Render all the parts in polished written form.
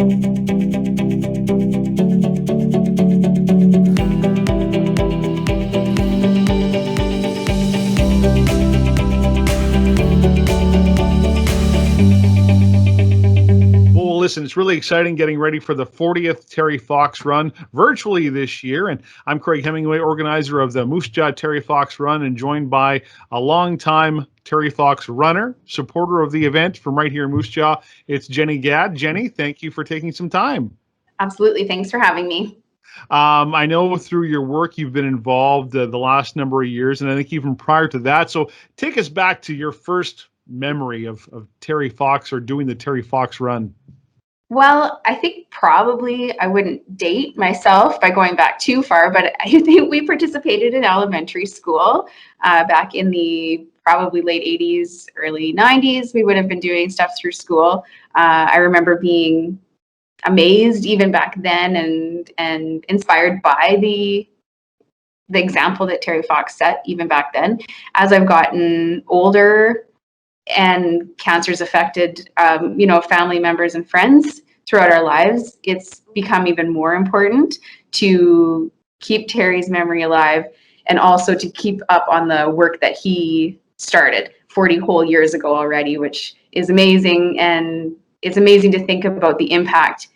Well, listen, it's really exciting getting ready for the 40th Terry Fox Run virtually this year. And I'm Craig Hemingway, organizer of the Moose Jaw Terry Fox Run, and joined by a longtime Terry Fox runner, supporter of the event from right here in Moose Jaw. It's Jenny Gadd. Jenny, thank you for taking some time. Absolutely. Thanks for having me. I know through your work you've been involved the last number of years, and I think even prior to that. So take us back to your first memory of Terry Fox or doing the Terry Fox Run. Well, I think probably I wouldn't date myself by going back too far, but I think we participated in elementary school back in the probably late 80s, early 90s. We would have been doing stuff through school. I remember being amazed even back then and inspired by the example that Terry Fox set even back then. As I've gotten older and cancer's affected, family members and friends throughout our lives, it's become even more important to keep Terry's memory alive and also to keep up on the work that he started 40 whole years ago already, which is amazing. And it's amazing to think about the impact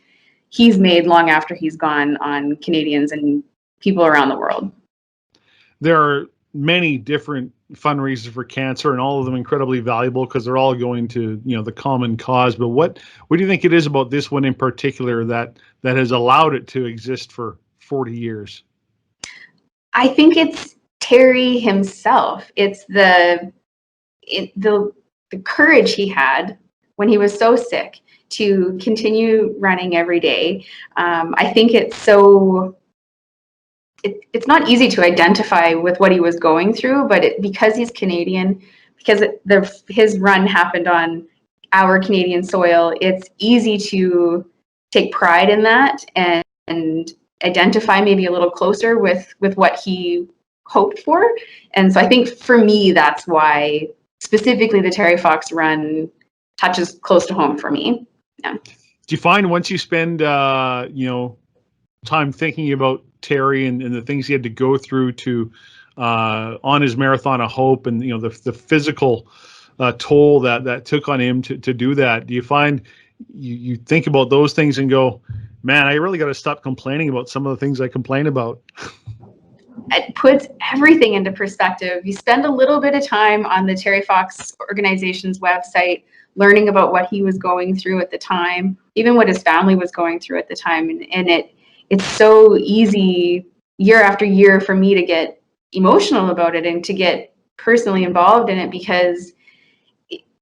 he's made long after he's gone on Canadians and people around the world. There are many different fundraisers for cancer, and all of them incredibly valuable because they're all going to the common cause. But what do you think it is about this one in particular that has allowed it to exist for 40 years? I think it's Terry himself. It's the courage he had when he was so sick to continue running every day. I think it's not easy to identify with what he was going through, but because he's Canadian, because his run happened on our Canadian soil, it's easy to take pride in that and identify maybe a little closer with what he hoped for. And so I think for me, that's why specifically the Terry Fox Run touches close to home for me. Yeah. Do you find once you spend time thinking about Terry and the things he had to go through to on his marathon of hope, and the physical toll that took on him to do that, do you find you think about those things and go, man, I really got to stop complaining about some of the things I complain about? It puts everything into perspective. You spend a little bit of time on the Terry Fox organization's website learning about what he was going through at the time, even what his family was going through at the time. And it's so easy year after year for me to get emotional about it and to get personally involved in it, because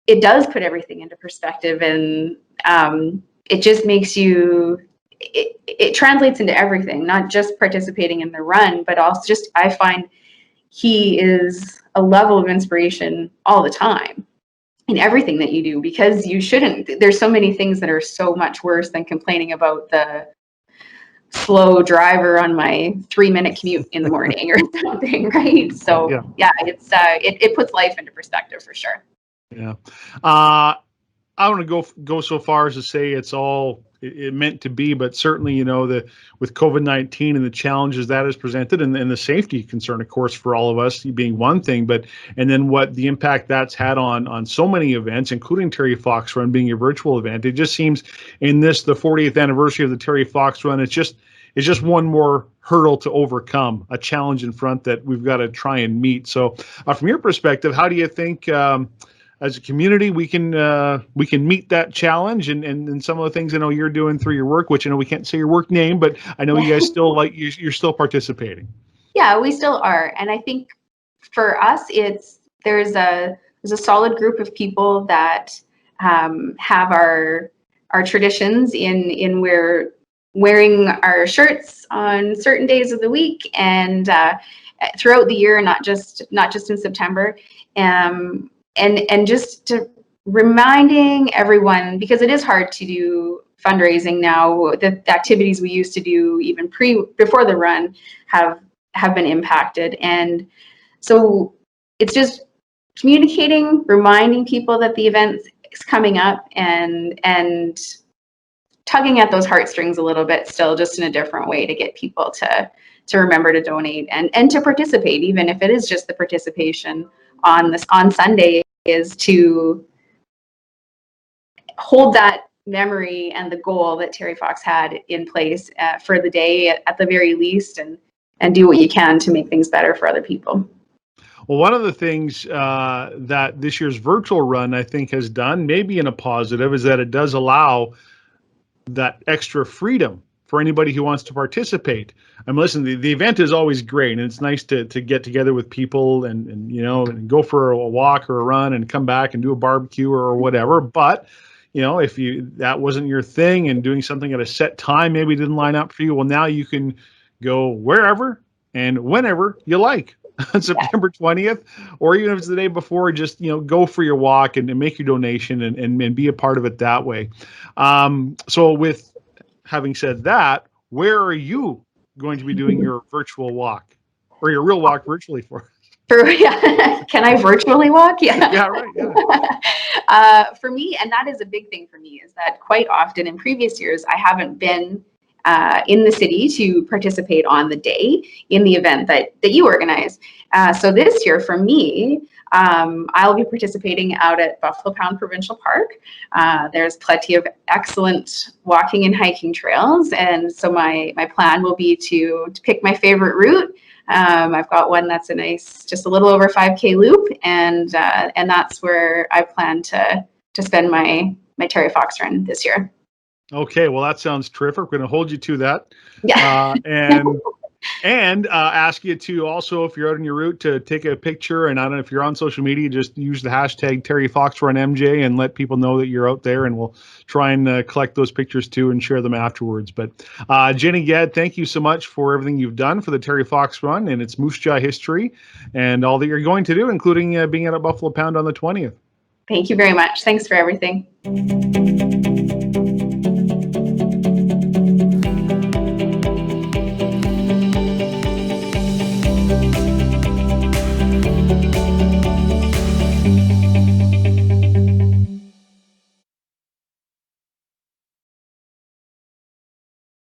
it does put everything into perspective. And it just makes you, it translates into everything, not just participating in the run, but also just, I find he is a level of inspiration all the time in everything that you do, because you shouldn't. There's so many things that are so much worse than complaining about the slow driver on my 3-minute commute in the morning or something, right? So yeah, it puts life into perspective for sure. Yeah. I want to go so far as to say it's all it meant to be, but certainly, with COVID-19 and the challenges that has presented, and the safety concern, of course, for all of us being one thing, and then what the impact that's had on so many events, including Terry Fox Run being a virtual event. It just seems in the 40th anniversary of the Terry Fox Run, it's just one more hurdle to overcome, a challenge in front that we've got to try and meet. So from your perspective, how do you think, as a community, we can meet that challenge, and some of the things I know you're doing through your work, which I know we can't say your work name, but I know you guys still you're still participating. Yeah, we still are, and I think for us, there's a solid group of people that have our traditions in we're wearing our shirts on certain days of the week and throughout the year, not just in September. And just to reminding everyone, because it is hard to do fundraising now, the activities we used to do even before the run have been impacted. And so it's just communicating, reminding people that the event is coming up, and tugging at those heartstrings a little bit still, just in a different way to get people to remember to donate and to participate, even if it is just the participation on Sunday, is to hold that memory and the goal that Terry Fox had in place for the day at the very least, and do what you can to make things better for other people. Well, one of the things that this year's virtual run, I think, has done, maybe in a positive, is that it does allow that extra freedom for anybody who wants to participate. I'm listening. The event is always great, and it's nice to get together with people and and go for a walk or a run and come back and do a barbecue or whatever. But if that wasn't your thing and doing something at a set time maybe didn't line up for you, well, now you can go wherever and whenever you like. On September 20th, or even if it's the day before, just go for your walk and make your donation and be a part of it that way. So with having said that, where are you going to be doing your virtual walk or your real walk virtually for? Can I virtually walk? Yeah. Yeah, right. Yeah. For me, and that is a big thing for me, is that quite often in previous years, I haven't been in the city to participate on the day in the event that you organize. So this year for me, I'll be participating out at Buffalo Pound Provincial Park. There's plenty of excellent walking and hiking trails. And so my plan will be to pick my favorite route. I've got one that's a nice, just a little over 5K loop. And that's where I plan to spend my Terry Fox run this year. Okay, well, that sounds terrific. We're going to hold you to that. Yeah. And ask you to also, if you're out on your route, to take a picture. And I don't know if you're on social media, just use the hashtag Terry Fox Run MJ and let people know that you're out there. And we'll try and collect those pictures too and share them afterwards. But Jenny Gadd, thank you so much for everything you've done for the Terry Fox Run and its Moose Jaw history and all that you're going to do, including being at a Buffalo Pound on the 20th. Thank you very much. Thanks for everything.